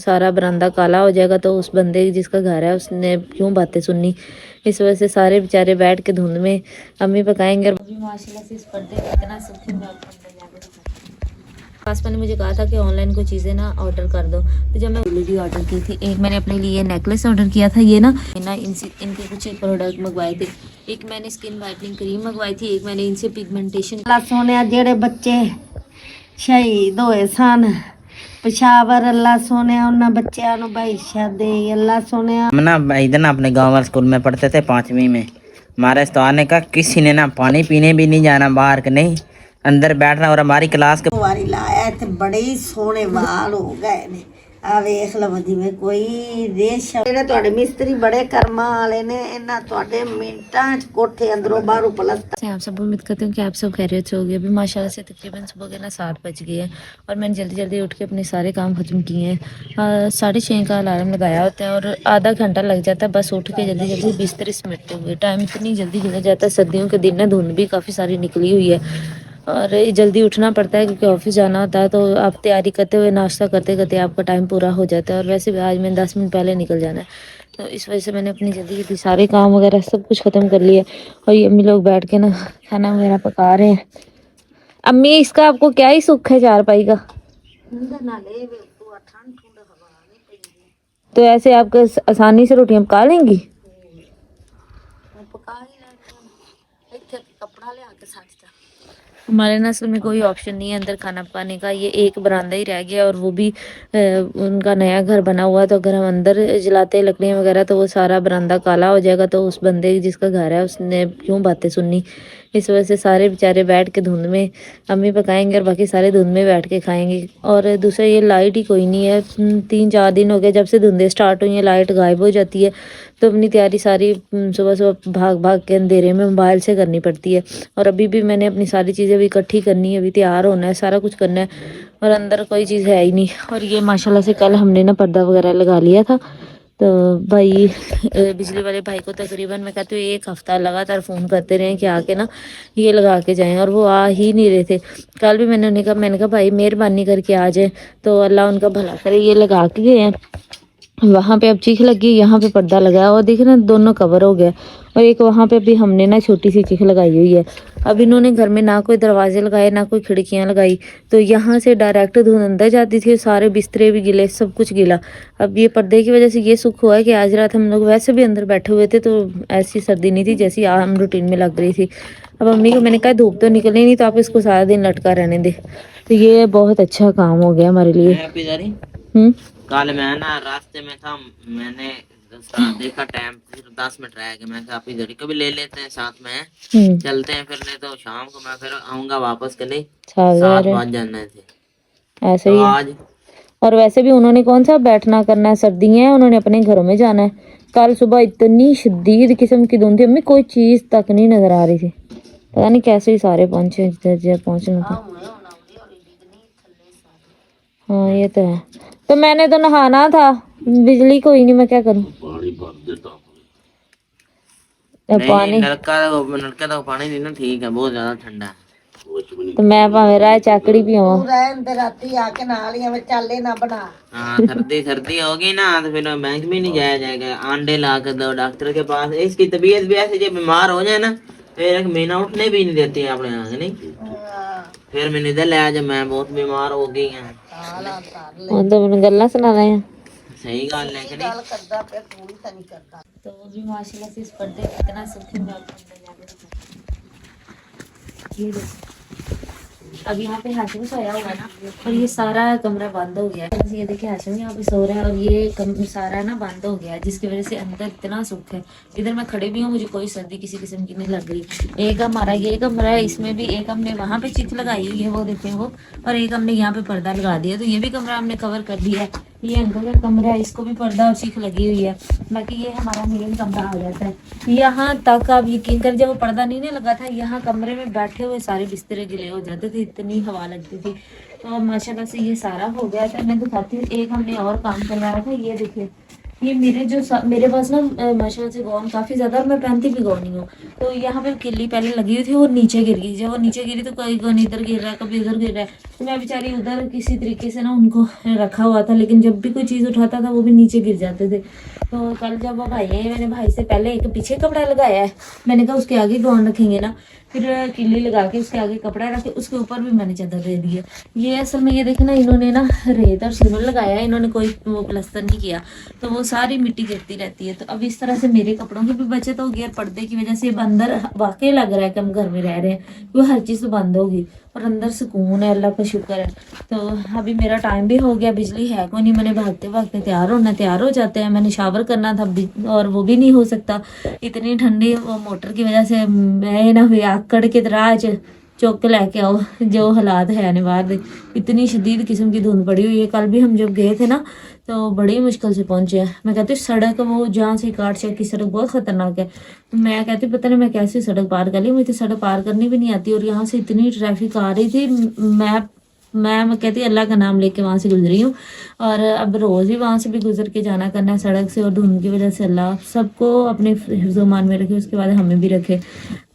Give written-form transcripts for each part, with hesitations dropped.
सारा बरामदा काला हो जाएगा, तो उस बंदे जिसका घर है उसने क्यों बातें सुननी। इस वजह से सारे बेचारे बैठ के धुंध में अम्मी पकाएंगे। और अभी माशाल्लाह से इस पर्दे का इतना सुख है, मैं आपको अंदर जाकर दिखाती हूँ। आसपा ने मुझे कहा था कि ऑनलाइन कोई चीज़ें ना ऑर्डर कर दो, तो जब मैं एलईडी ऑर्डर की थी, एक मैंने अपने लिए नेकलेस ऑर्डर किया था, ये ना इनके कुछ प्रोडक्ट मंगवाए थे। एक मैंने स्किन वाइटनिंग क्रीम मंगवाई थी, एक मैंने इनसे पिगमेंटेशन। सोने जेड़े बच्चे शहीद होए सन पेशावर, अल्लाह सोने उन्होंने बच्चों भाई दे, अल्लाह सोने। हम ना इधर ना अपने गाँव स्कूल में पढ़ते थे 5वीं में। हमारे उस्ताद ने कहा किसी ने ना पानी पीने भी नहीं जाना बाहर के, नहीं अंदर बैठना। और हमारी क्लास के वारी लाया थे, बड़े ही सोने वाल हो गए ने। आ वेख लो जिवें कोई देश ने मिस्त्री बड़े कर्मा वाले ने, इन्हां तुहाडे मिंटां च कोठे अंदरों बाहरों पलस्तर। आप सब उम्मीद करते हूँ कि आप सब खैरियत से हो गए। अभी माशाल्लाह से तकरीबन सुबह के ना 7 बज गए हैं और मैंने जल्दी जल्दी उठ के अपने सारे काम ख़त्म किए हैं। 6:30 का अलार्म लगाया होता है और आधा घंटा लग जाता है बस उठ के जल्दी जल्दी बिस्तर समेटते हुए। टाइम इतनी जल्दी चला जाता है, सर्दियों के दिन ना धुंध भी काफ़ी सारी निकली हुई है और जल्दी उठना पड़ता है क्योंकि ऑफिस जाना होता है। तो आप तैयारी करते हुए नाश्ता करते करते आपका टाइम पूरा हो जाता है और वैसे भी आज मैंने 10 मिनट पहले निकल जाना है, तो इस वजह से मैंने अपनी जल्दी जल्दी सारे काम वगैरह सब कुछ ख़त्म कर लिया। और ये अम्मी लोग बैठ के ना खाना वगैरह पका रहे हैं। अम्मी इसका आपको क्या ही सुख है चारपाई का, तो ऐसे आप आसानी से रोटियां पका लेंगी। हमारे ना असल में कोई ऑप्शन नहीं है अंदर खाना पकाने का, ये एक बरामदा ही रह गया और वो भी उनका नया घर बना हुआ है, तो अगर हम अंदर जलाते लकड़ियाँ वगैरह तो वो सारा बरामदा काला हो जाएगा, तो उस बंदे जिसका घर है उसने क्यों बातें सुननी। इस वजह से सारे बेचारे बैठ के धुंध में अम्मी पकाएंगे और बाकी सारे धुंध में बैठ के खाएंगे। और दूसरा ये लाइट ही कोई नहीं है, 3-4 दिन हो गए जब से धुंधें स्टार्ट हुई हैं, लाइट गायब हो जाती है, तो अपनी तैयारी सारी सुबह सुबह भाग भाग के अंधेरे में मोबाइल से करनी पड़ती है। और अभी भी मैंने अपनी सारी चीज़ें भी इकट्ठी करनी है, अभी तैयार होना है, सारा कुछ करना है और अंदर कोई चीज़ है ही नहीं। और ये माशाल्लाह से कल हमने ना पर्दा वगैरह लगा लिया था, तो भाई बिजली वाले भाई को तकरीबन मैं कहती हूँ 1 हफ्ता लगातार फ़ोन करते रहे कि आके ना ये लगा के जाएं, और वो आ ही नहीं रहे थे। कल भी मैंने उन्हें कहा, मैंने कहा भाई मेहरबानी करके आ जाए, तो अल्लाह उनका भला करे। ये लगा के गए हैं, वहाँ पे अब चीख लगी, यहाँ पे पर्दा लगाया और देखे ना दोनों कवर हो गया। और एक वहाँ पे भी हमने ना छोटी सी चीख लगाई हुई है। अब इन्होंने घर में ना कोई दरवाजे लगाए ना कोई खिड़कियाँ लगाई, तो यहाँ से डायरेक्ट धुंध अंदर जाती थी, सारे बिस्तरे भी गिले, सब कुछ गिला। अब ये पर्दे की वजह से ये सुख हुआ है कि आज रात हम लोग वैसे भी अंदर बैठे हुए थे, तो ऐसी सर्दी नहीं थी जैसी आम रूटीन में लग रही थी। अब अम्मी को मैंने कहा धूप तो निकलनी नहीं, तो आप इसको सारा दिन लटका रहने दे, तो ये बहुत अच्छा काम हो गया हमारे लिए। कल मैं ना रास्ते में था, मैंने देखा टाइम सिर्फ 10 मिनट रह गए। मैं कहा आप इधर को भी ले लेते हैं साथ में, चलते हैं फिर, नहीं तो शाम को मैं फिर आऊंगा वापस के लिए, 7 बज जाना थे ऐसे तो ही आज। और वैसे भी उन्होंने कौन सा बैठना करना है, सर्दी है, उन्होंने अपने घरों में जाना है। कल सुबह इतनी शदीद किस्म की धुंध थी, हमें कोई चीज़ तक नहीं नजर आ रही थी, पता नहीं कैसे ही सारे पहुंचे जिधर पहुंचना था। हाँ ये तो है, तो मैंने तो नहाना था, बिजली कोई नहीं, मैं क्या करूं। पानी नलका तो पानी नहीं ना ठीक है, बहुत ज्यादा ठंडा है, तो मैं भावे राय चाकड़ी भी हूँ। हाँ सर्दी सर्दी होगी ना तो फिर बैंक भी नहीं जाया जाएगा, अंडे ला कर दो डॉक्टर के पास। इसकी तबीयत भी ऐसी जब बीमार हो जाए ना फिर 1 महीना उठने भी नहीं देती है अपने यहाँ, नहीं फिर मैंने इधर लाया जब मैं बहुत बीमार हो गई है। तो मैंने गल्ला सुना रहे हैं, सही गल है कि नहीं। तो वो भी माशाल्लाह से इस पर्दे का इतना सुख है, मैं आपको अंदर जाके दिखाती हूँ। ये देखो अब यहाँ पे हाशिम सोया हुआ है ना, और ये सारा कमरा बंद हो गया है। ये देखिए हाशिम यहाँ पे सो रहा है और ये सारा ना बंद हो गया है, जिसकी वजह से अंदर इतना सुख है। इधर मैं खड़ी भी हूँ, मुझे कोई सर्दी किसी किस्म की नहीं लग रही। एक हमारा ये कमरा है, इसमें भी एक हमने वहाँ पे चित लगाई हुई है, वो देखें वो, और एक हमने यहाँ पे पर्दा लगा दिया, तो ये भी कमरा हमने कवर कर दिया है। ये अंकल का कमरा है, इसको भी पर्दा और चीख लगी हुई है। बाकी ये हमारा मेन कमरा आ जाता है। यहाँ तक आप यकीन कर, जब वो पर्दा नहीं ना लगा था, यहाँ कमरे में बैठे हुए सारे बिस्तर गिले हो जाते थे, इतनी हवा लगती थी। तो अब माशाल्लाह से ये सारा हो गया था। मैं दिखाती हूँ, एक हमने और काम करवाया था, ये देखिए ये मेरे मेरे पास ना माशाल्लाह से गाउन काफ़ी ज़्यादा और मैं पहनती भी गाउन ही हूँ। तो यहाँ पे किल्ली पहले लगी हुई थी, वो नीचे गिर गई। जब वो नीचे गिरी तो कभी कभी इधर गिर रहा है, कभी उधर गिर रहा है। तो मैं बेचारी उधर किसी तरीके से ना उनको रखा हुआ था, लेकिन जब भी कोई चीज़ उठाता था वो भी नीचे गिर जाते थे। तो कल जब वो भाई आए, मैंने भाई से पहले एक पीछे कपड़ा लगाया है, मैंने कहा उसके आगे गाउन रखेंगे ना, फिर किल्ली लगा के उसके आगे कपड़ा रखे, उसके ऊपर भी मैंने चादर दे दी है। ये असल में ये देखे ना, इन्होंने ना रेत और सीमेंट लगाया है, इन्होंने कोई वो प्लास्टर नहीं किया, तो वो सारी मिट्टी गिरती रहती है। तो अब इस तरह से मेरे कपड़ों की भी बचत होगी और पर्दे की वजह से अब अंदर वाकई लग रहा है कि हम घर में रह रहे हैं, वो हर चीज़ बंद होगी और अंदर सुकून है, अल्लाह का शुक्र है। तो अभी मेरा टाइम भी हो गया, बिजली है कोई नहीं, मैंने भागते भागते तैयार हो जाते हैं। मैंने शावर करना था और वो भी नहीं हो सकता, इतनी ठंडी वो मोटर की वजह से। मैं ना भी आकड़ के तरह चौक के लेके आओ, जो हालात है ने बाहर दे, इतनी शदीद किस्म की धुंध पड़ी हुई है। कल भी हम जब गए थे ना तो बड़ी मुश्किल से पहुंचे हैं। मैं कहती सड़क वो जहाँ से काट चेक की सड़क बहुत ख़तरनाक है। तो मैं कहती पता नहीं मैं कैसे सड़क पार कर ली, मुझे सड़क पार करनी भी नहीं आती और यहाँ से इतनी ट्रैफिक आ रही थी। मैं कहती अल्लाह का नाम लेके वहाँ से गुजरी हूँ और अब रोज़ ही वहाँ से भी गुजर के जाना करना है सड़क से। और धुंध की वजह से अल्लाह सबको अपने हिफ्ज़-ओ-मान में रखे, उसके बाद हमें भी रखे।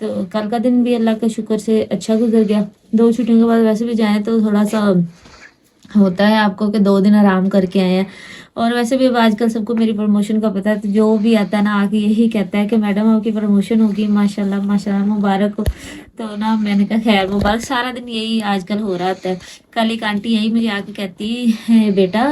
तो कल का दिन भी अल्लाह के शुक्र से अच्छा गुजर गया। 2 छुट्टियों के बाद वैसे भी जाएँ तो थोड़ा सा होता है आपको कि 2 दिन आराम करके आए हैं। और वैसे भी अब आजकल सबको मेरी प्रमोशन का पता है, तो जो भी आता है ना आके यही कहता है कि मैडम आपकी प्रमोशन होगी, माशाल्लाह माशाल्लाह मुबारक हो। तो ना मैंने कहा खैर मुबारक, सारा दिन यही आजकल हो रहा होता है। कल एक आंटी यही मुझे आके कहती है बेटा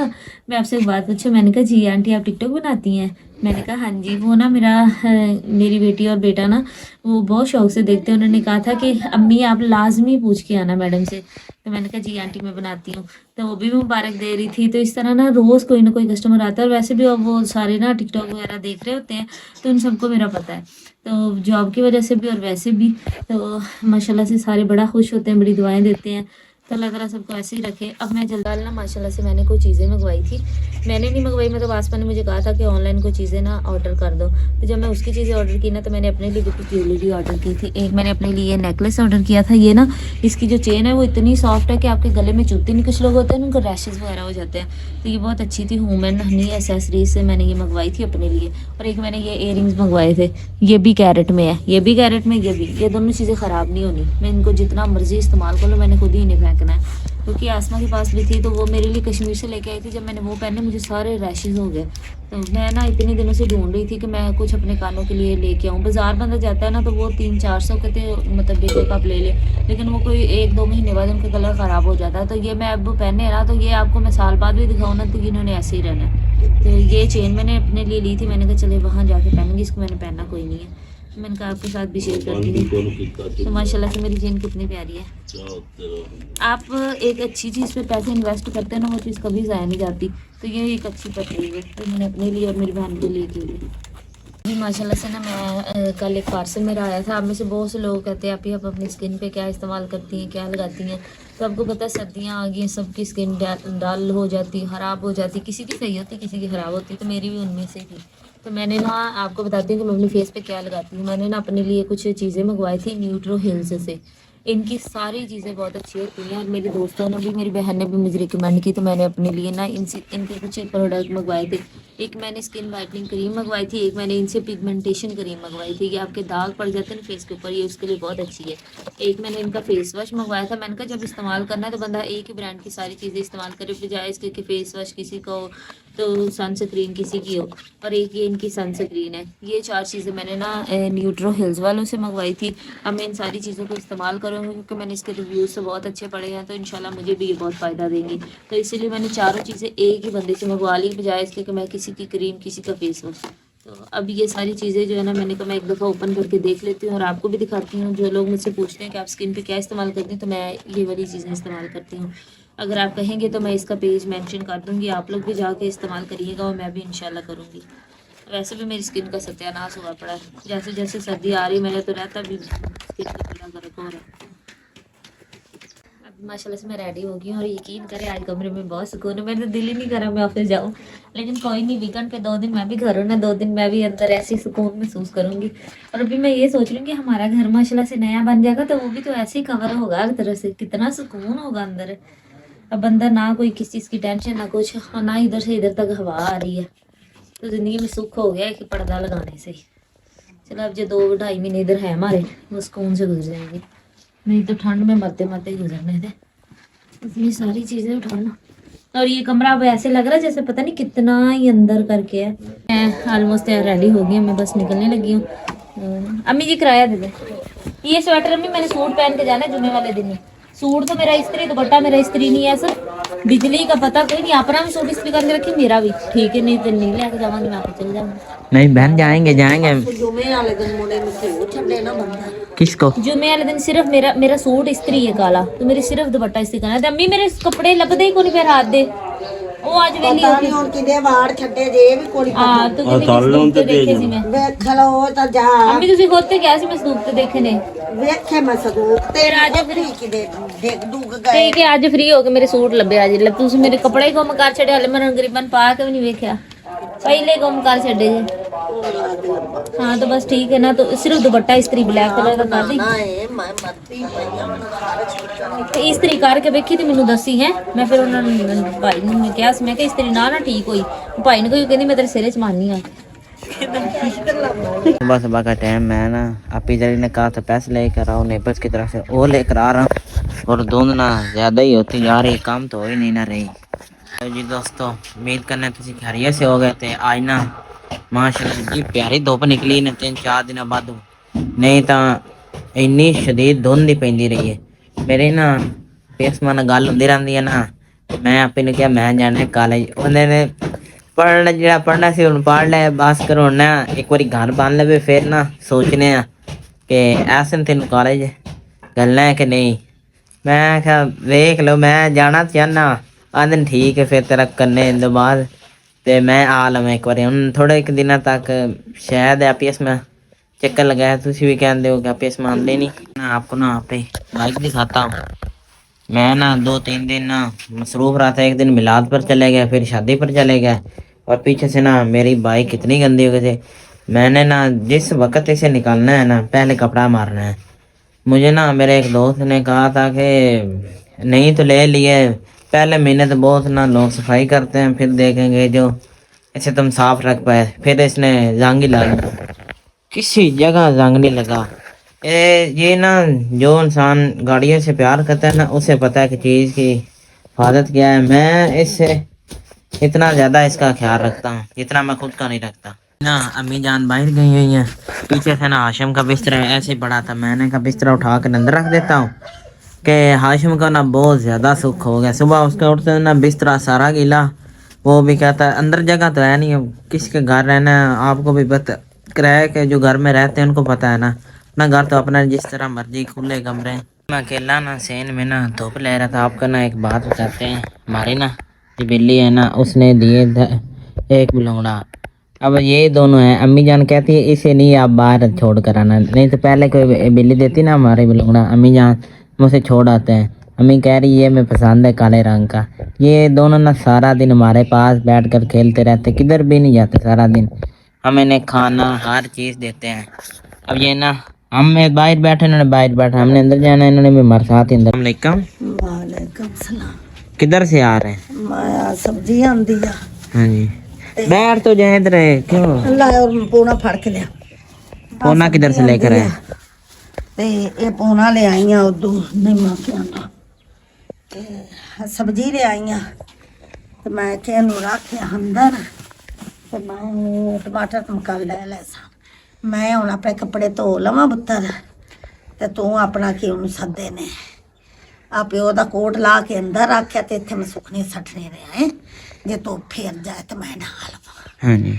मैं आपसे एक बात पूछूं। मैंने कहा जी आंटी आप टिकटॉक बनाती हैं? मैंने कहा हाँ जी। वो ना मेरी बेटी और बेटा ना वो बहुत शौक से देखते हैं। उन्होंने कहा था कि अम्मी आप लाजमी पूछ के आना मैडम से। तो मैंने कहा जी आंटी मैं बनाती हूँ। तो वो भी मुबारक दे रही थी। तो इस तरह ना रोज़ कोई ना कोई कस्टमर आता है और वैसे भी अब वो सारे ना टिकटॉक वगैरह देख रहे होते हैं, तो उन सबको मेरा पता है। तो जॉब की वजह से भी और वैसे भी तो माशाल्लाह से सारे बड़ा खुश होते हैं, बड़ी दुआएं देते हैं। तो अल्लाह ताला सबको ऐसे ही रखे। अब मैं जल्दाल ना माशाल्लाह से मैंने कोई चीज़ें मंगवाई थी, मैंने नहीं मंगवाई, मतलब आसपा ने मुझे कहा था कि ऑनलाइन कोई चीज़ें ना ऑर्डर कर दो। तो जब मैं उसकी चीज़ें ऑर्डर की ना तो मैंने अपने लिए भी कुछ ज्वेलरी ऑर्डर की थी। एक मैंने अपने लिए नेकलेस ऑर्डर किया था। ये ना इसकी जो चेन है वो इतनी सॉफ्ट है कि आपके गले में चुभती नहीं। कुछ लोग होते हैं उनको रैशेज़ वगैरह हो जाते हैं, तो ये बहुत अच्छी थी। वुमेन हनी एसेसरीज से मैंने ये मंगवाई थी अपने लिए। और एक मैंने ये इयररिंग्स मंगवाए थे, ये भी कैरेट में है, ये भी कैरेट में, ये भी। ये दोनों चीज़ें ख़राब नहीं होनी, मैं इनको जितना मर्जी इस्तेमाल कर लूँ, मैंने खुद ही इन्हें फेंकना है। क्योंकि आसमा के पास भी थी तो वो मेरे लिए कश्मीर से लेके आई थी। जब मैंने वो पहने मुझे सारे रैशेज़ हो गए। तो मैं ना इतने दिनों से ढूंढ रही थी कि मैं कुछ अपने कानों के लिए लेके आऊँ। बाज़ार बंदा जाता है ना तो वो 300-400 के थे, मतलब बेटे का आप ले ले, लेकिन वो कोई 1-2 महीने बाद उनका कलर ख़राब हो जाता है। तो ये मैं अब पहने ना तो ये आपको मैं साल बाद भी दिखाऊँ ना तो इन्होंने ऐसे ही रहना है। तो ये चेन मैंने अपने लिए ली थी, मैंने कहा चले वहाँ जाके पहनूंगी, इसको मैंने पहनना कोई नहीं है। मैंने कहा आपके साथ भी शेयर करती हूँ। तो माशाल्लाह से मेरी चेन कितनी प्यारी है। आप एक अच्छी चीज़ पे पैसे इन्वेस्ट करते हैं ना, वो चीज़ कभी ज़ाया नहीं जाती। तो ये एक अच्छी परचेज है तो मैंने अपने लिए और मेरी बहन के लिए की है जी। माशाल्लाह से ना मैं कल एक पार्सल मेरा आया था। आप में से बहुत से लोग कहते हैं आप ही आप अपनी स्किन पे क्या इस्तेमाल करती हैं, क्या लगाती हैं। तो आपको पता है सर्दियाँ आ गई हैं, सबकी स्किन डल हो जाती, ख़राब हो जाती, किसी की सही होती किसी की ख़राब होती। तो मेरी भी उनमें से थी। तो मैंने ना आपको बताती हूँ कि मैं अपने फेस पे क्या लगाती हूँ। मैंने ना अपने लिए कुछ चीज़ें मंगवाई थी न्यूट्रो हिल्स से। इनकी सारी चीज़ें बहुत अच्छी होती हैं और मेरे दोस्तों ने भी, मेरी बहन ने भी मुझे रिकमेंड की। तो मैंने अपने लिए ना इनके कुछ प्रोडक्ट मंगवाए थे। एक मैंने स्किन वाइटनिंग क्रीम मंगवाई थी, एक मैंने इनसे पिगमेंटेशन क्रीम मंगवाई थी। ये आपके दाग पड़ जाते हैं फेस के ऊपर, ये उसके लिए बहुत अच्छी है। एक मैंने इनका फेस वॉश मंगवाया था। मैंने कहा जब इस्तेमाल करना है तो बंदा एक ही ब्रांड की सारी चीज़ें इस्तेमाल करे, बजाय इसके कि फेस वॉश किसी का हो तो सनस्क्रीन किसी की हो। और एक ये इनकी सनस्क्रीन है। ये 4 चीज़ें मैंने ना न्यूट्रो हिल्स वालों से मंगवाई थी। अब मैं इन सारी चीज़ों को इस्तेमाल करूँगी क्योंकि मैंने इसके रिव्यूज़ से बहुत अच्छे पढ़े हैं, तो इंशाल्लाह मुझे भी ये बहुत फ़ायदा देंगी। तो इसीलिए मैंने चारों चीज़ें एक ही बंदे से मंगवा ली, बजाय इसके कि मैं किसी की क्रीम किसी का फेस वॉश। तो अब ये सारी चीज़ें जो है ना मैंने कहा मैं एक दफ़ा ओपन करके देख लेती हूँ और आपको भी दिखाती हूँ। जो लोग मुझसे पूछते हैं कि आप स्किन पे क्या इस्तेमाल करती हैं, तो मैं ये वाली चीज़ें इस्तेमाल करती हूँ। अगर आप कहेंगे तो मैं इसका पेज मेंशन कर दूँगी, आप लोग भी जाके इस्तेमाल करिएगा और मैं भी इंशाल्लाह करूँगी। वैसे भी मेरी स्किन का सत्यानाश हुआ पड़ा है, जैसे जैसे सर्दी आ रही मैंने तो रहता भी स्किन का पीला गर्क हो रहा है। माशाल्लाह से मैं रेडी हो गई हूँ और यकीन करें आज कमरे में बहुत सुकून है। मेरा तो दिल ही नहीं कर रहा मैं ऑफिस जाऊँ, लेकिन कोई नहीं, वीकेंड पे 2 दिन मैं भी घर हूँ ना, 2 दिन मैं भी अंदर ऐसे सुकून महसूस करूँगी। और अभी मैं ये सोच रही हूँ कि हमारा घर माशाल्लाह से नया बन जाएगा तो वो भी तो ऐसे ही कवर होगा हर तरह से, कितना सुकून होगा अंदर। अब अंदर ना कोई किसी चीज़ की टेंशन ना कुछ, और ना इधर से इधर तक हवा आ रही है। तो जिंदगी में सुख हो गया है कि पर्दा लगाने से। चलो अब जो 2-2.5 महीने इधर है हमारे, वो सुकून से गुजर जाएंगे, नहीं तो ठंड में मरते मरते ही गुजरने थे। इतनी सारी चीज़ें उठाना, और ये कमरा अब ऐसे लग रहा है जैसे पता नहीं कितना ही अंदर करके है। मैं ऑलमोस्ट रेडी हो गई हूँ, मैं बस निकलने लगी हूँ। अम्मी जी किराया दे दे। ये स्वेटर अम्मी मैंने सूट पहन के जाना है जुम्मे वाले दिन ही। सूट तो मेरा इस्त्री, दुपट्टा मेरा इस्त्री नहीं है सर। बिजली का पता कोई नहीं, अपना भी सूट इस्त्री करके रखी, मेरा भी ठीक है, नहीं तो नहीं लेके जाऊंगी, मैं आपको चल जाऊंगी। नहीं बहन, जाएंगे जाएंगे। जुमे वाले दिन मुंडे में से वो छड़े ना बंदा। किसको? जुम्मे वाले दिन सिर्फ मेरा सूट इस्त्री है काला, तो मेरी सिर्फ दुपट्टा इस्त्री करना है। अम्मी मेरे कपड़े लभदे ही कोनी, फिर हाथ दे ਉਹ ਅੱਜ ਵੇਲੀ ਪਤਾ ਨਹੀਂ ਹੁਣ ਕਿਦੇ ਵਾੜ ਛੱਡੇ ਜੇ ਇਹ ਵੀ ਕੋਲੀ ਹਾਂ ਤੂੰ ਕਿਤੇ ਸੰਦੂਕ ਤੇ ਦੇਖੇ ਸੀ ਮੈਂ। ਵੇਖ ਲਓ ਤਾਂ ਜਾ ਅੰਮੀ ਤੁਸੀਂ ਖੁਦ ਤੇ ਕਿਹਾ ਸੀ ਮੈਂ ਸੰਦੂਕ ਤੇ ਦੇਖੇ ਨੇ। ਵੇਖੇ ਮੈਂ ਸੰਦੂਕ ਤੇ ਰਾਜਾ ਫਰੀ ਕਿਦੇ ਦੇਖ ਦੂਗ ਗਏ ਠੀਕ ਹੈ ਅੱਜ ਫ੍ਰੀ ਹੋ ਕੇ ਮੇਰੇ ਸੂਟ ਲੱਭੇ ਅੱਜ ਲੈ ਤੁਸੀਂ ਮੇਰੇ ਕੱਪੜੇ ਹੀ ਗੁੰਮ ਕਰ ਛੱਡੇ, ਹਲੇ ਮੈਂ ਗਰੀਬਨ ਪਾ ਕੇ ਵੀ ਨਹੀਂ ਵੇਖਿਆ, पहले गुम कर छड़े जे। हाँ तो बस ठीक है ना, तो सिर्फ दुपट्टा इस्त्री ब्लैक कलर का कर दी, तो इस्त्री करके वेखी तो मैनू दसी है। मैं फिर उन्होंने भाई ने कहा मैं कि इस्त्री ना ठीक हुई, भाई ने कोई कहती मैं तेरे सिरे च मारनी आ। सुबह सुबह का टाइम, मैं ना आप इधर ने कहा था पैसे लेकर आओ नेबर्स की तरफ से, वो लेकर आ रहा हूँ और धुंध ना ज़्यादा ही होती जा रही, काम तो हो ही नहीं ना रही। तो जी दोस्तों, उम्मीद करने तुम खैरियत से हो गए थे। आज ना माशाल्लाह जी प्यारी धुप निकली ने 3-4 दिन बाद, नहीं तो इन्नी शदीद धुंध ही पैंदी रही है। मेरी ना पेसमा ना गल होंदी रहंदी है ना, मैं आपे ने क्या मैं जाना कॉलेज, उन्होंने पढ़ना जो पढ़ना से हुण पढ़ ले बस करो ना, एक बार घर बन लवे फिर ना सोचने कि ऐसे तेन कॉलेज गलना है कि नहीं। मैं क्या देख लो मैं जाना चाहना, आदन ठीक है फिर तेरा करने तो बाद ते मैं आ लवां एक बार। हम थोड़े एक दिनों तक शायद APS में चक्कर लगाया, तुम भी कहते हो कि APS में आते नहीं ना। आपको ना अपनी बाइक दिखाता हूँ। मैं ना 2-3 दिन ना मसरूफ़ रहा था, एक दिन मिलाद पर चले गए, फिर शादी पर चले गए, और पीछे से ना मेरी बाइक कितनी गंदी हो गई थी। मैंने ना जिस वक्त इसे निकालना है ना, पहले कपड़ा मारना है। मुझे ना मेरे एक दोस्त ने कहा था कि नहीं तो ले लिए, पहले महीने तो बहुत ना लोग सफाई करते हैं, फिर देखेंगे जो इसे तुम साफ रख पाए। फिर इसने जंग ही लगा, किसी जगह जंग नहीं लगा। ये ना जो इंसान गाड़ियों से प्यार करता है ना, उसे पता है कि चीज़ की हिफाजत क्या है। मैं इससे इतना ज़्यादा इसका ख्याल रखता हूँ जितना मैं खुद का नहीं रखता ना। अम्मी जान बाहर गई हुई है, पीछे से ना हाशिम का बिस्तर ऐसे ही पड़ा था, मैंने का बिस्तर उठा कर अंदर रख देता हूँ कि हाशिम का ना बहुत ज़्यादा सुख हो गया। सुबह उसका उठते ना बिस्तरा सारा गीला, वो भी कहता है अंदर जगह तो है नहीं, अब किसके घर रहना है आपको भी पता, किराए के जो घर में रहते हैं उनको पता है ना, अपना घर तो अपना जिस तरह मर्जी खुले कमरे। मैं अकेला ना सेन में ना धूप ले रहा था। आपका ना एक बात बताते हैं, हमारी ना जो बिल्ली है ना उसने दिए एक बिलोड़ा, अब ये दोनों हैं। अम्मी जान कहती है इसे नहीं आप बाहर छोड़ कर आना, नहीं तो पहले कोई बिल्ली देती ना हमारे बिलोड़ा, अम्मी जान मुझसे छोड़ आते हैं। अम्मी कह रही है मैं पसंद है काले रंग का। ये दोनों ना सारा दिन हमारे पास बैठकर खेलते रहते, किधर भी नहीं जाते सारा दिन। हम इन्हें खाना हर चीज़ देते हैं। अब ये ना हम बाहर बैठे, इन्होंने बाहर बैठा, हमने अंदर जाना, इन्होंने भी हमारे साथ ही अंदर। वालेकुम सलाम। किधर से आ रहे हैं? मैं सब्जी आंदी आ। हाँ जी, बैठ तो जाए इधर, क्यों अल्लाह और पूना फड़ के लिया। पोना किधर से लेकर आए? ते ये पूना ले आई आ उदू नहीं मैं क्या ते सब्जी ले आई आ, ते मैं के नु रख अंदर, ते मैं टमाटर तुमका ले ले सा। मैं हुण अपने कपड़े धो लवां पुत्तर, ते तू अपना कि उन्हें सदे ने आ प्यो दा कोट ला के अंदर रखिया, ते इत्थे मैं सुखने सटने रहा है, जे तू फिर जाए तो मैं नाल हाँ जी,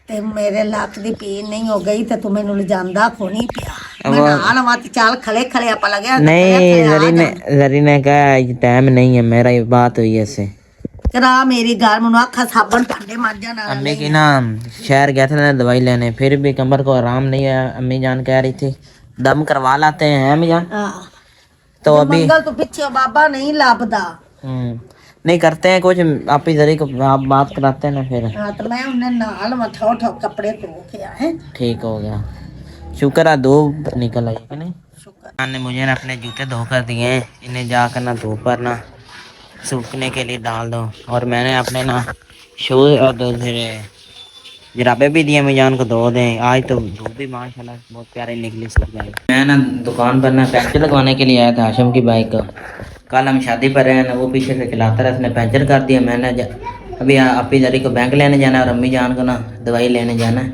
ते मेरे लक दी पीन नहीं हो गई, ते तू मैनू लिजांदा को नहीं पिया, मैं नाल मत चल खड़े खड़े आप लगे नहीं। जरी ने कहा टाइम नहीं है मेरा, ये बात हुई ऐसे करा मेरी गाल मनु आखा साबन भांडे मांजा ना। अम्मी की ना शहर गए थे ना दवाई लेने, फिर भी कमर को आराम नहीं है। अम्मी जान कह रही थी दम करवा लाते हैं अम्मी जान, तो अभी मंगल तो पीछे बाबा नहीं लाभदा, नहीं करते हैं कुछ, आप ही जरी को आप बात कराते हैं ना फिर। हाँ तो मैं उन्हें नाल मठो ठो कपड़े धो के आए, ठीक हो गया, शुक्र है धूप निकल आई कि नहीं। शुक्र ने मुझे ना अपने जूते धो कर दिए हैं, इन्हें जाकर ना धूप पर ना सूखने के लिए डाल दो। और मैंने अपने ना शूज़ और दूसरे जराबे भी दिए अम्मी जान को 2 दें। आज तो धूप भी माशाल्लाह बहुत प्यारे निकली सूख जाए। मैं ना दुकान पर ना पंचर लगवाने के लिए आया था हाशिम की बाइक का। कल हम शादी पर रहे ना, वो पीछे से चलाता रहा, उसने पंचर कर दिया। मैंने अभी अपनी दरी को बैंक लेने जाना है और अम्मी जान को ना दवाई लेने जाना है,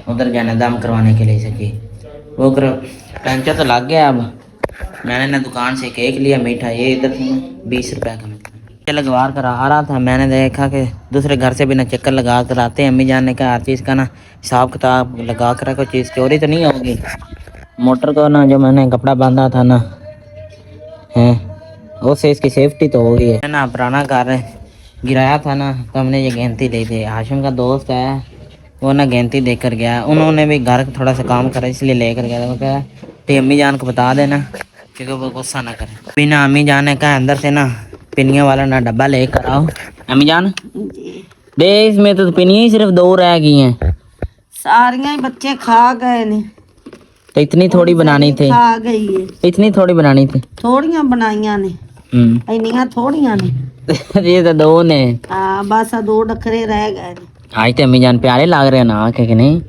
उधर जाना दम करवाने के लिए सकी। वो कर पंचर तो लग गया। अब मैंने ना दुकान से केक लिया मीठा, ये इधर से 20 रुपए का मिलता है। लगवा कर आ रहा था, मैंने देखा कि दूसरे घर से भी ना चक्कर लगा कर आते हैं। अम्मी जान ने कहा हर चीज़ का ना हिसाब किताब लगा कर, कोई चीज़ चोरी तो नहीं होगी। मोटर को ना जो मैंने कपड़ा बांधा था ना है, उससे इसकी सेफ्टी तो होगी है ना। पुराना घर गिराया था ना, तो हमने ये गेंती ली थी। हाशिम का दोस्त है, वो ना गेंती देकर गया। उन्होंने भी घर का थोड़ा सा काम करा, इसलिए लेकर गया था। वो कहा तो अम्मी जान को बता देना क्योंकि वो गुस्सा ना करे। बिना अम्मी जान ने कहा अंदर से ना पिनिया वाला ना डब्बा लेकर आओ। अम्मी जान जी दे, इसमें तो पिनिया ही सिर्फ 2 रह गई हैं, सारियां ही बच्चे खा गए ने। तो इतनी थोड़ी बनानी थी, खा गई है, इतनी थोड़ी बनानी थी। थोड़ियां बनाइयां ने, ਇੰਨੀਆਂ ਥੋੜੀਆਂ ਨੇ। ये तो 2 ने। ਹਾਂ ਬਸ ਆ 2 ਡੱਕਰੇ ਰਹਿ ਗਏ ਨੇ। आज तो अम्मी जान प्यारे लग रहे हैं ना कि नहीं,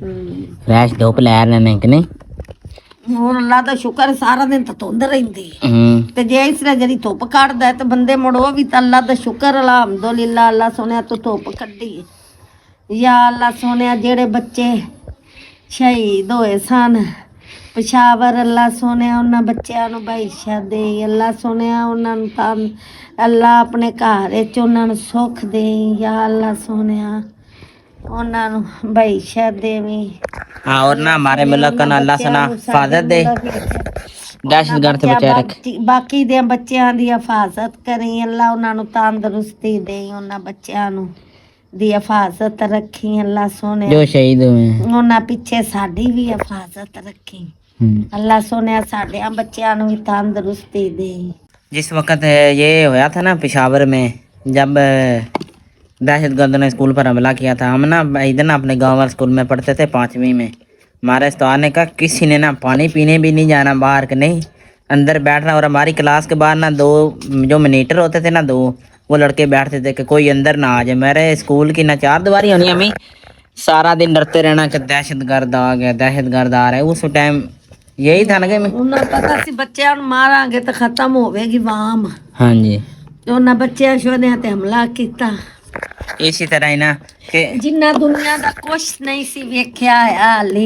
फ्रेश धूप लै रहे हैं कि नहीं। ਹੋਰ ਅੱਲਾ ਦਾ ਸ਼ੁਕਰ, ਸਾਰਾ ਦਿਨ ਤਾਂ ਧੁੰਦ ਰਹਿੰਦੀ ਹੈ ਤੇ ਜੇ ਇਸ ਤਰ੍ਹਾਂ ਜਿਹੜੀ ਧੁੱਪ ਕੱਢਦਾ ਹੈ ਤੇ ਬੰਦੇ ਮੁੜੋ ਵੀ ਤਾਂ ਅੱਲਾ ਦਾ ਸ਼ੁਕਰ ਅਲਹਮਦੁਲਿਲਾ। ਅੱਲਾ ਸੋਹਣਿਆ ਤੂੰ ਧੁੱਪ ਕੱਢੀ ਹੈ। ਯਾ ਅੱਲਾ ਸੋਹਣਿਆ ਜਿਹੜੇ ਬੱਚੇ ਸ਼ਹੀਦ ਹੋਏ ਸਨ ਪਿਸ਼ਾਵਰ, ਅੱਲਾ ਸੋਹਣਿਆ ਉਹਨਾਂ ਬੱਚਿਆਂ ਨੂੰ ਬਖਸ਼ਿਸ਼ ਦੇ। ਅੱਲਾ ਸੋਹਣਿਆ ਉਹਨਾਂ ਨੂੰ ਤਾਂ ਅੱਲਾ ਆਪਣੇ ਘਰ ਵਿੱਚ ਉਹਨਾਂ ਨੂੰ ਸੁੱਖ ਦੇ। ਯਾ ਅੱਲਾ ਸੋਹਣਿਆ ਉਹਨਾਂ ਨੂੰ ਬਖਸ਼ਿਸ਼ ਦੇਵੀਂ। हाँ और ना हमारे मुल्क का ना अल्लाह सना हिफाजत दे, दहशतगर्द से बचाए रखे। ਬਾਕੀ ਦੇ ਬੱਚਿਆਂ ਦੀ ਹਿਫਾਜ਼ਤ ਕਰੀ ਅੱਲਾ, ਉਹਨਾਂ ਨੂੰ ਤੰਦਰੁਸਤੀ ਦੇ, ਉਹਨਾਂ ਬੱਚਿਆਂ ਨੂੰ ਦੀ ਹਿਫਾਜ਼ਤ ਰੱਖੀ ਅੱਲਾ ਸੋਹਣਿਆ। जो शहीद हुए हैं ਉਹਨਾਂ ਪਿੱਛੇ ਸਾਡੀ ਵੀ ਹਿਫਾਜ਼ਤ ਰੱਖੀ ਅੱਲਾ ਸੋਹਣਿਆ। ਸਾਡਿਆਂ ਬੱਚਿਆਂ ਨੂੰ ਵੀ ਤੰਦਰੁਸਤੀ ਦੇ। जिस वक्त ये होया था ना पेशावर में, जब दहशतगर्दों ने स्कूल पर हमला किया था, हम ना इधर ना अपने गांव वाले स्कूल में पढ़ते थे 5वीं में। हमारे उस्ताद ने कहा किसी ने ना पानी पीने भी नहीं जाना बाहर के, नहीं अंदर बैठना। और हमारी क्लास के बाहर ना 2 जो मॉनिटर होते थे ना, 2 वो लड़के बैठते थे कि कोई अंदर ना आ जाए। मेरे स्कूल की ना 4 दीवारी होनी, हमें सारा दिन डरते रहना कि दहशतगर्द आ गया, दहशतगर्द आ रहा है। उस टाइम यही था ना कि ਉਹਨਾਂ ਪਤਾ ਸੀ ਬੱਚਿਆਂ ਨੂੰ ਮਾਰਾਂਗੇ ਤਾਂ ਖਤਮ ਹੋਵੇਗੀ ਵਾਮ। हाँ जी, ਉਹਨਾਂ ਬੱਚਿਆਂ ਸ਼ੋਧਿਆਂ ਤੇ ਹਮਲਾ ਕੀਤਾ। इसी तरह ही ना कि ਜਿੰਨਾ ਦੁਨੀਆ ਦਾ ਕੁਛ ਨਹੀਂ ਸੀ ਵੇਖਿਆ ਹਾਲੀ,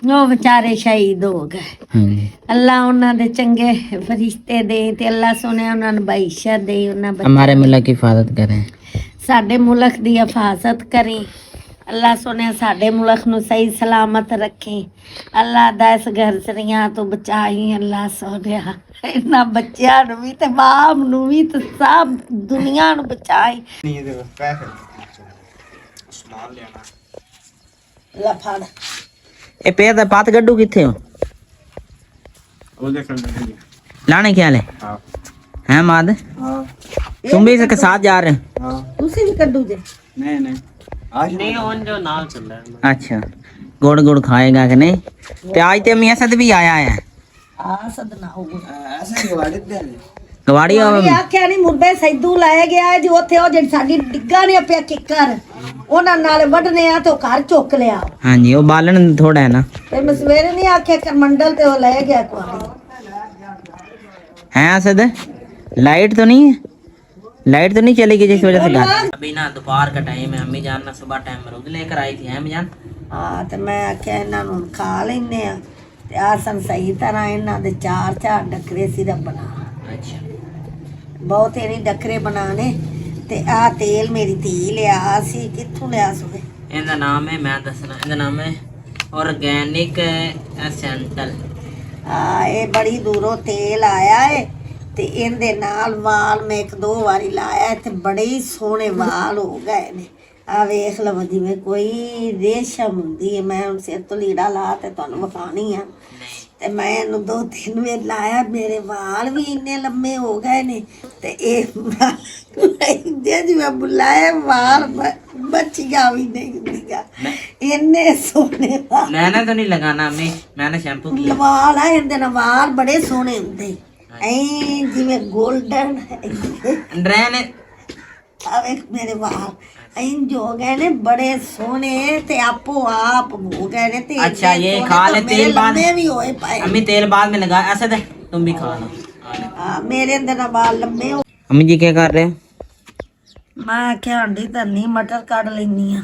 ਉਹ ਵਿਚਾਰੇ ਸ਼ਹੀਦ ਹੋ ਗਏ। हाँ जी, ਅੱਲਾ ਉਹਨਾਂ ਦੇ ਚੰਗੇ ਫਰਿਸ਼ਤੇ ਦੇ ਤੇ ਅੱਲਾ ਸੋਹਣਿਆ ਉਹਨਾਂ ਨੂੰ ਬਖਸ਼ਿਸ਼ ਦੇ। ਉਹਨਾਂ हमारे मुल्क की हिफाजत करें। ਸਾਡੇ ਮੁਲਕ ਦੀ ਹਿਫਾਜ਼ਤ ਕਰੀ ਅੱਲਾ ਸੋਹਣਿਆ। ਸਾਡੇ ਮੁਲਕ ਨੂੰ ਸਹੀ ਸਲਾਮਤ ਰੱਖੀ ਅੱਲਾ, ਦਹਿਸ਼ਤਗਰਦੀਆਂ ਤੋਂ ਬਚਾਈ ਅੱਲਾ ਸੋਹਣਿਆ। ਇਹਨਾਂ ਬੱਚਿਆਂ ਨੂੰ ਵੀ ਤੇ ਬਾਪ ਨੂੰ ਵੀ ਤੇ ਸਭ ਦੁਨੀਆ ਨੂੰ ਬਚਾਈ। ਲੈ ਫੜ ये पे दा पात गड्डू किथे हो लाने क्या ले हैं माद, तुम भी इसके साथ जा रहे हो? ਤੁਸੀਂ ਵੀ ਕੱਢੂ ਜੇ? अच्छा, गुड़ गुड़ खाएगा कि नहीं? ते आज ते मियां सद भी आया है। ਆ ਸਦਨਾ ਹੋਊਗਾ गवाड़ी ਇਹ ਆਖਿਆ ਨਹੀਂ ਮੁਰਬੇ ਸੈਦੂ ਲਾਇਆ ਗਿਆ ਜੀ ਉੱਥੇ। ਉਹ ਜਿਹੜੀ ਸਾਡੀ ਡਿੱਗਾ ਨੇ ਪਿਆ ਕਿੱਕਰ, ਉਹਨਾਂ ਨਾਲ ਵੱਢਨੇ ਆ ਤੇ ਉਹ ਘਰ ਚੁੱਕ ਲਿਆ। हाँ जी, वो बालन थोड़ा है ना। ਤੇ ਮੈਂ ਸਵੇਰੇ ਨਹੀਂ ਆਖਿਆ ਕਰਮੰਡਲ ਤੇ ਉਹ ਲੈ ਗਿਆ ਕੁਆੜੀ। हैं असद, लाइट तो नहीं है, लाइट तो नहीं चलेगी जिस वजह से घर। अभी ना दोपहर का टाइम है, अम्मी जान ना सुबह टाइम अमरूद लेकर आई थी। अम्मी जान ਹਾਂ ਤੇ ਮੈਂ ਆਖਿਆ ਇਹਨਾਂ ਨੂੰ ਖਾ ਲੈਨੇ ਆ ਤੇ ਆ ਸਨ ਸਹੀ ਤਰ੍ਹਾਂ ਇਹਨਾਂ ਦੇ 4 ਡੱਕਰੇ ਸਿਰਫ ਬਣਾ। अच्छा, ਬਹੁਤ ਇਹਨੇ ਡੱਕਰੇ ਬਣਾਣੇ। ਤੇ ਆ ਤੇਲ ਮੇਰੀ ਧੀ ਲਿਆ ਸੀ, ਕਿੱਥੋਂ ਲਿਆ ਸੋਏ? इनका नाम है, मैं दसना, इनका नाम है ऑर्गेनिक एसेंटल। ਆ ਇਹ ਬੜੀ ਦੂਰੋਂ ਤੇਲ ਆਇਆ ਏ ਤੇ ਇਹਦੇ ਨਾਲ ਵਾਲ ਮੈਂ 1-2 ਵਾਰੀ ਲਾਇਆ ਤੇ ਬੜੇ ਹੀ ਸੋਹਣੇ ਵਾਲ ਹੋ ਗਏ ਨੇ। ਆ ਵੇਖ ਲਓ ਜਿਵੇਂ ਕੋਈ ਰੇਸ਼ਮ ਹੁੰਦੀ ਹੈ। ਮੈਂ ਹੁਣ ਸਿਰ ਤੋਂ ਲੀੜਾ ਲਾ ਤੇ ਤੁਹਾਨੂੰ ਵਿਖਾਣੀ ਆ। ਤੇ ਮੈਂ ਇਹਨੂੰ 2-3 ਵਾਰ ਲਾਇਆ, ਮੇਰੇ ਵਾਲ ਵੀ ਇੰਨੇ ਲੰਮੇ ਹੋ ਗਏ ਨੇ। ਤੇ ਇਹ ਜਿਵੇਂ ਬੁਲਾਏ ਵਾਲ ਬੱਚੀਆਂ ਵੀ ਨਹੀਂ ਹੁੰਦੀਆਂ, ਇੰਨੇ ਸੋਹਣੇ ਵਾਲ। मैंने तो नहीं लगाना अम्मी, मैंने शैम्पू किया। ਵਾਲ ਆ ਇਹਦੇ ਨਾਲ, ਵਾਲ ਬੜੇ ਸੋਹਣੇ ਹੁੰਦੇ ਐ ਜਿਵੇਂ 골ਡਨ। ड्रेन ਆ ਵੇਖ ਮੇਰੇ ਵਾਲ ਇੰਜ ਹੋ ਗਏ ਨੇ ਬੜੇ ਸੋਹਣੇ ਤੇ ਆਪੋ ਆਪ ਹੋ ਗਏ ਨੇ ਤੇ अच्छा ਇੰਨੇ ये ਸੋਹਣੇ खा ਤਾਂ ले ਮੇਰੇ तेल बाद ਲੰਮੇ ਵੀ ਹੋਏ ਪਏ अम्मी तेल बाद में लगा ऐसे दे तुम भी खा लो ਮੇਰੇ ਅੰਦਰ ਨਾ ਵਾਲ ਲੰਮੇ ਹੋ अम्मी जी क्या कर रहे हो ਮੈਂ ਆਖਿਆ ਆਂਡੀ ਧਰਨੀ ਮਟਰ ਕੱਢ ਲੈਣੀ ਆ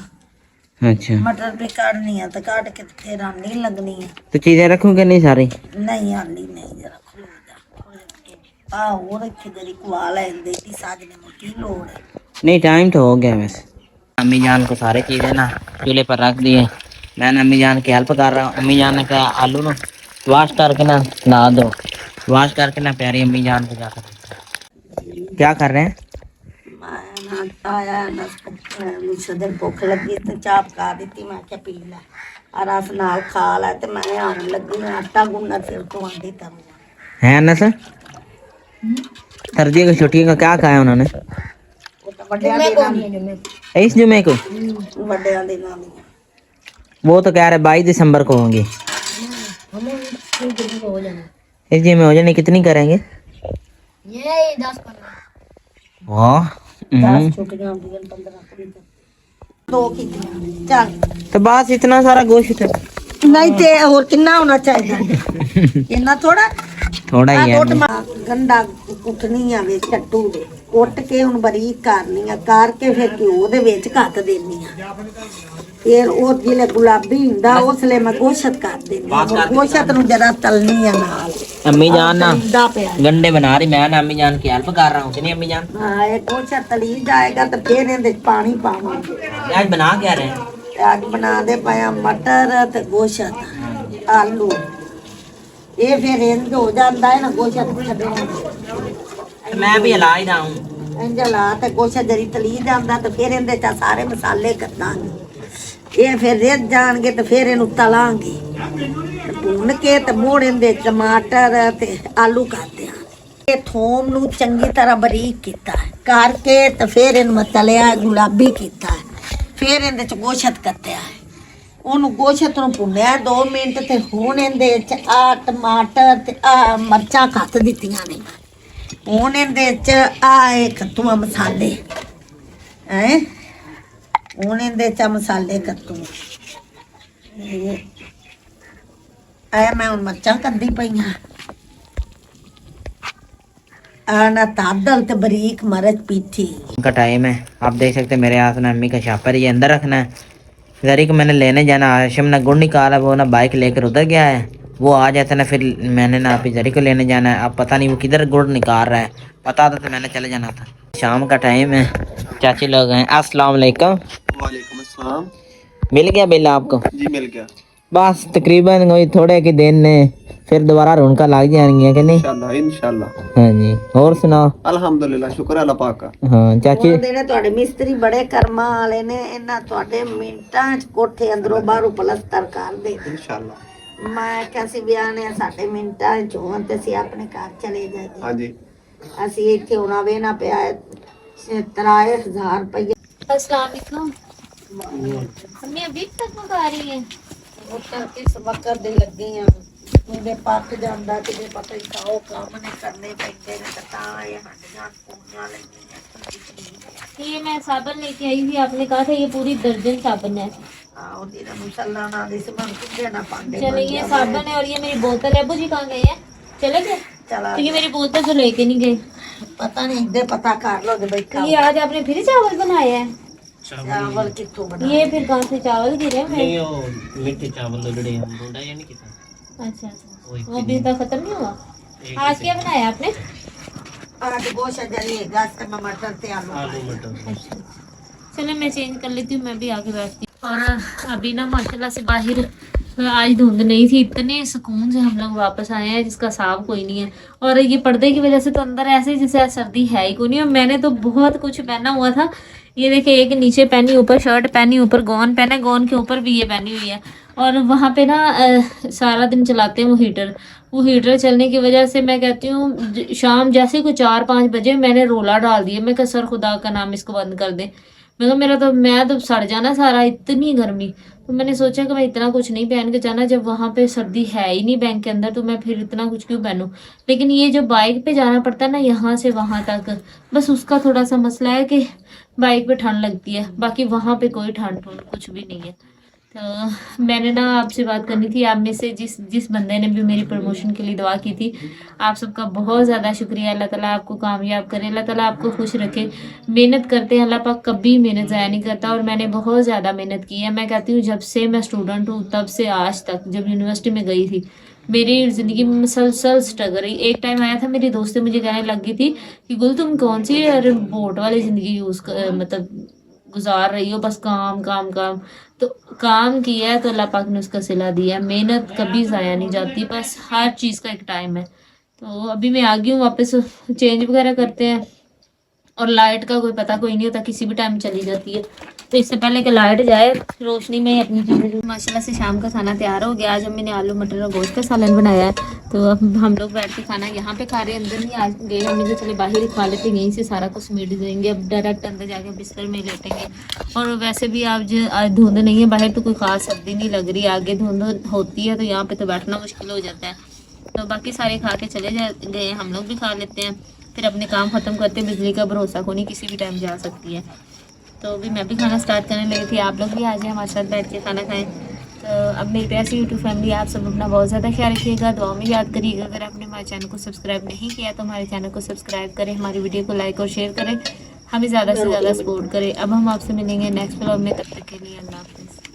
अच्छा ਮਟਰ ਵੀ ਕੱਢਣੀ ਆ ਤੇ ਕੱਢ ਕੇ ਤੇ ਫਿਰ ਆਂਡੀ ਲੱਗਣੀ ਆ तो चीजें रखूंगे नहीं सारी ਨਹੀਂ ਆਂਡੀ ਨਹੀਂ ਜਰਾ ਖਲੋ ਜਾ ਆ ਹੋਰ ਇੱਥੇ ਜਿਹੜੀ ਕੁਆ ਲੈਂਦੇ ਤੀ ਸਾਜਨੇ ਨੂੰ ਕੀ ਲੋੜ ਹੈ नहीं टाइम तो हो गया वैसे अम्मी जान को सारे चीजें ना चूल्हे पर रख दिए मैंने अम्मी जान की हेल्प कर रहा हूँ अम्मी जान ने कहा आलू ना वॉश करके ना ला दो वॉश करके ना प्यारी अम्मी जान को जाकर क्या कर रहे हैं ਮੈਂ ਨਾ ਆਇਆ ਨਾ ਸਦਰ ਭੁੱਖ ਲੱਗੀ ਤੇ ਚਾਹ ਪਕਾ ਦਿੱਤੀ ਮੈਂ ਕਿਹਾ ਪੀ ਲੈ ਆ ਰਸ ਨਾਲ ਖਾ ਲੈ ਤੇ ਮੈਂ ਆਉਣ ਲੱਗੀ ਆਟਾ ਗੁੰਨਣਾ ਫਿਰ ਤੋਂ ਆਂਦੀ ਤਾਂ है अनस सर्दी की छुट्टी का क्या खाया उन्होंने ਉਹ ਤਾਂ ਵੱਡਿਆਂ ਦੇ ਨਾਲ इस जुमे को ਵੱਡਿਆਂ ਦੇ ਨਾਲ ਹੀ वो तो कह रहे 22 दिसंबर को होंगे इस जुमे हो जाने कितनी करेंगे वाह ਛੁੱਟੀਆਂ ਹੁੰਦੀਆਂ 15 ਕੁੜੀ ਦੋ ਕੀਤੀਆਂ ਚੱਲ तो बस इतना सारा गोश्त ਨਹੀਂ ਤੇ ਹੋਰ ਕਿੰਨਾ ਹੋਣਾ ਚਾਹੀਦਾ ਇੰਨਾ ਥੋੜਾ थोड़ा ही है ਗੰਡਾ ਕੁੱਟਣੀ ਆ ਵਿੱਚ ਚੱਟੂ ਦੇ ਕੁੱਟ ਕੇ ਹੁਣ ਬਰੀਕ ਕਰਨੀ ਆ ਕਰਕੇ ਫਿਰ ਘਿਓ ਦੇ ਵਿੱਚ ਘੱਟ ਦੇਣੀ ਆ ਫਿਰ ਉਹ ਜਿਹੜੇ ਗੁਲਾਬੀ ਹੁੰਦਾ ਉਸ ਲਈ ਮੈਂ ਗੋਸ਼ਤ ਕਰ ਦੇਣੀ ਆ ਗੋਸ਼ਤ ਨੂੰ ਜਰਾ ਤਲਣੀ ਆ ਨਾਲ अम्मी जान ना ਦਾ ਪਿਆ गंडे बना रही मैं ना अम्मी जान की हेल्प कर रहा हूँ कि नहीं अम्मी जान ਹਾਂ ਇਹ ਗੋਸ਼ਤ ਤਲੀ ਜਾਏਗਾ ਤਾਂ ਫਿਰ ਇਹਦੇ 'ਚ ਪਾਣੀ ਪਾਵਾਂਗੇ आज बना क्या रहे हैं ਤੇ ਅੱਜ ਬਣਾਦੇ ਪਏ ਆ ਮਟਰ ਤੇ ਗੋਸ਼ਤ ਆਲੂ ਇਹ ਫਿਰ ਇੰਜ ਹੋ ਜਾਂਦਾ ਹੈ ਨਾ ਗੋਸ਼ਤ ਛੱਡਣਾ मैं भी हिला ही रहा हूँ ਇੰਜ ਲਾ ਤੇ ਗੋਸ਼ਤ ਜਰੀ ਤਲੀ ਜਾਂਦਾ ਤੇ ਫਿਰ ਇਹਦੇ 'ਚ ਸਾਰੇ ਮਸਾਲੇ ਕੱਟਾਂਗੇ ਇਹ ਫਿਰ ਰਿੱਝ ਜਾਣਗੇ ਤੇ ਫਿਰ ਇਹਨੂੰ ਤਲਾਂਗੇ ਤੇ ਭੁੰਨ ਕੇ ਤੇ ਮੋੜ ਇਹਦੇ ਟਮਾਟਰ ਤੇ ਆਲੂ ਕਰ ਦਿਆਂਗੇ ਇਹ ਥੋਮ ਨੂੰ ਚੰਗੀ ਤਰ੍ਹਾਂ ਬਰੀਕ ਕੀਤਾ ਕਰਕੇ ਤੇ ਫਿਰ ਇਹਨੂੰ ਮੈਂ ਤਲਿਆ ਗੁਲਾਬੀ ਕੀਤਾ ਫਿਰ ਇਹਦੇ 'ਚ ਗੋਸ਼ਤ ਕੱਟਿਆ ਉਹਨੂੰ ਗੋਸ਼ਤ ਨੂੰ ਭੁੰਨਿਆ 2 ਮਿੰਟ ਤੇ ਹੁਣ ਇਹਦੇ 'ਚ ਆ ਟਮਾਟਰ ਤੇ ਆ ਮਿਰਚਾਂ ਕੱਟ ਦਿੱਤੀਆਂ ਨੇ ਹੁਣ ਇਹਦੇ 'ਚ ਆ ਇੱਕ ਤੂੰ ਮਸਾਲੇ ਹੈ ਹੁਣ ਇਹਦੇ 'ਚ ਮਸਾਲੇ ਕੱਟੂ ਐ ਮੈਂ ਹੁਣ ਮਿਰਚਾਂ ਕੱਢੀ ਪਈਆਂ ਆना तादल ते बारीक मरच पीठी का टाइम है आप देख सकते हैं मेरे हाथ में अम्मी का शापर ये अंदर रखना है जरी को मैंने लेने जाना आशम ने गुड़ निकाला वो ना बाइक लेकर उधर गया है वो आ जाता ना फिर मैंने ना अभी जरी को लेने जाना है अब पता नहीं वो किधर गुड़ निकाल रहा है पता था तो मैंने चले जाना था शाम का टाइम है चाची लोग हैं अस्सलाम वालेकुम वालेकुम अस्सलाम मिल गया बिल आपको जी मिल गया बस तकरीबन कोई थोड़े के दिन ने फिर दोबारा रौनक लग जाएंगी कि नहीं इंशाल्लाह इंशाल्लाह हाँ जी और सुनाओ अल्हम्दुलिल्लाह शुक्र है अल्लाह पाक का हाँ चाची ਉਹਦੇ ਨੇ ਤੁਹਾਡੇ ਮਿਸਤਰੀ ਬੜੇ ਕਰਮਾਂ ਵਾਲੇ ਨੇ ਇਹਨਾਂ ਤੁਹਾਡੇ ਮਿੰਟਾਂ 'ਚ ਕੋਠੇ ਅੰਦਰੋਂ ਬਾਹਰੋਂ ਪਲਸਤਰ ਕਰ ਦੇ इंशाल्लाह ਮੈਂ ਕਿਹਾ ਸੀ ਵਿਆਹਨੇ ਆ ਸਾਡੇ ਮਿੰਟਾਂ 'ਚ ਹੋਣ ਤੇ ਅਸੀਂ ਆਪਣੇ ਘਰ ਚਲੇ ਜਾਈਏ हाँ जी ਅਸੀਂ ਇੱਥੇ ਹੁਣਾ ਵੇਨਾ ਪਿਆ 73,000 ਰੁਪਏ अस्सलाम वालेकुम मम्मी अभी तक मंगा रही है ਉੱਤਰ ਕਿਸ ਵਕਤ ਦੇ ਲੱਗੀ ਆ ਉਹਦੇ ਪੱਕ ਜਾਂਦਾ ਕਿਤੇ ਪਤਾ ਹੀ ਖਾਓ ਕੰਮ ਨੇ ਕਰਨੇ ਪੈਂਦੇ ਨੇ ਤਾਂ ਤਾਂ ਇਹ ਹੱਡੀਆਂ ਪੂਰੀਆਂ ਲੈਣੀਆਂ ये मैं साबुन लेके आई थी आपने कहा था ये पूरी दर्जन साबुन है ਆ ਉਹਦੀ ਨਾ ਮੁਸੱਲਾ ਨਾਲ ਦੀ ਸਮਾਨ ਕਿੱਥੇ ਨਾ ਪਾਂਡੇ चले ये साबुन है और ये मेरी बोतल है अबू जी कहाँ गए हैं चले गए ਚਲਾ तो ये मेरी बोतल तो लेके नहीं गए ਪਤਾ ਨਹੀਂ ਇੱਦੇ ਪਤਾ ਕਰ ਲੋ ਤੇ ਬੈਠਾ तो ये आज आपने फिर चावल बनाए हैं ਚਾਵਲ ਕਿੱਥੋਂ ਬਣਾ ये फिर कहाँ से चावल गिरे हैं मीठे चावल लड़े हम बोला या नहीं कितना अच्छा अच्छा वो अभी तक खत्म नहीं हुआ आज क्या बनाया आपने आज गोश्त जली गैस पे मटर ते आलू अच्छा चलो मैं चेंज कर लेती हूँ मैं भी आगे बैठती हूँ और अभी ना माशाल्लाह से बाहर आज धुंध नहीं थी इतने सुकून से हम लोग वापस आए हैं जिसका हिसाब कोई नहीं है और ये पर्दे की वजह से तो अंदर ऐसे जैसे सर्दी है ही कोई नहीं और मैंने तो बहुत कुछ पहना हुआ था ये देखिए एक नीचे पहनी ऊपर शर्ट पहनी ऊपर गौन पहना गौन के ऊपर भी ये पहनी हुई है और वहाँ पे ना सारा दिन चलाते हैं वो हीटर चलने की वजह से मैं कहती हूँ शाम जैसे कोई 4-5 बजे मैंने रोला डाल दिया मैं कहा सर खुदा का नाम इसको बंद कर दे मैं तो सड़ जाना सारा इतनी गर्मी तो मैंने सोचा कि मैं इतना कुछ नहीं पहन के जाना जब वहाँ पे सर्दी है ही नहीं बैंक के अंदर तो मैं फिर इतना कुछ क्यों पहनूं लेकिन ये जो बाइक पे जाना पड़ता है ना यहाँ से वहाँ तक बस उसका थोड़ा सा मसला है कि बाइक पे ठंड लगती है, बाकी वहाँ पे कोई ठंड ठंड कुछ भी नहीं है। तो मैंने ना आपसे बात करनी थी, आप में से जिस जिस बंदे ने भी मेरी प्रमोशन के लिए दुआ की थी, आप सबका बहुत ज़्यादा शुक्रिया। अल्लाह ताला आपको कामयाब करे, अल्लाह ताला आपको खुश रखे। मेहनत करते हैं, अल्लाह पाक कभी मेहनत ज़ाया नहीं करता, और मैंने बहुत ज़्यादा मेहनत की है। मैं कहती हूँ जब से मैं स्टूडेंट हूँ तब से आज तक, जब यूनिवर्सिटी में गई थी, मेरी ज़िंदगी में मुसलसल स्ट्रगल रही। एक टाइम आया था, मेरी दोस्तें मुझे कहने लग गई थी कि गुल तुम कौन सी बोट वाली ज़िंदगी मतलब गुजार रही हो, बस काम काम काम। तो काम किया है तो अल्लाह पाक ने उसका सिला दिया है। मेहनत कभी ज़ाया नहीं जाती, बस हर चीज़ का एक टाइम है। तो अभी मैं आ गई हूँ वापस, चेंज वगैरह करते हैं। और लाइट का कोई पता कोई नहीं होता, किसी भी टाइम चली जाती है। तो इससे पहले कि लाइट जाए, रोशनी में ही अपनी चीज़ें। माशाल्लाह से शाम का खाना तैयार हो गया। आज मम्मी ने आलू मटर और गोश्त का सालन बनाया है। तो अब हम लोग बैठ के खाना यहाँ पे खा रहे हैं, अंदर नहीं आज गए मम्मी तो चले बाहर ही खा लेते, यहीं से सारा कुछ समेट देंगे। अब डायरेक्ट अंदर जाके बिस्तर में लेटेंगे। और वैसे भी आज धुंध नहीं है बाहर, तो कोई खास सर्दी नहीं लग रही। आगे धुंध होती है तो यहाँ पे तो बैठना मुश्किल हो जाता है। तो बाकी सारे खा के चले गए, हम लोग भी खा लेते हैं, फिर अपने काम ख़त्म करते। बिजली का भरोसा को नहीं, किसी भी टाइम जा सकती है। तो अभी मैं भी खाना स्टार्ट करने लगी थी, आप लोग भी आ जाए हमारे साथ बैठ के खाना खाएं। तो अब मेरी प्यार से यूट्यूब फैमिली, आप सब अपना बहुत ज़्यादा ख्याल रखिएगा, दुआ में याद करिएगा। अगर आपने हमारे चैनल को सब्सक्राइब नहीं किया तो हमारे चैनल को सब्सक्राइब करें, हमारी वीडियो को लाइक और शेयर करें, हमें ज़्यादा से ज़्यादा सपोर्ट करें। अब हम आपसे मिलेंगे नेक्स्ट व्लॉग में, तब तक के लिए अल्लाह हाफिज़।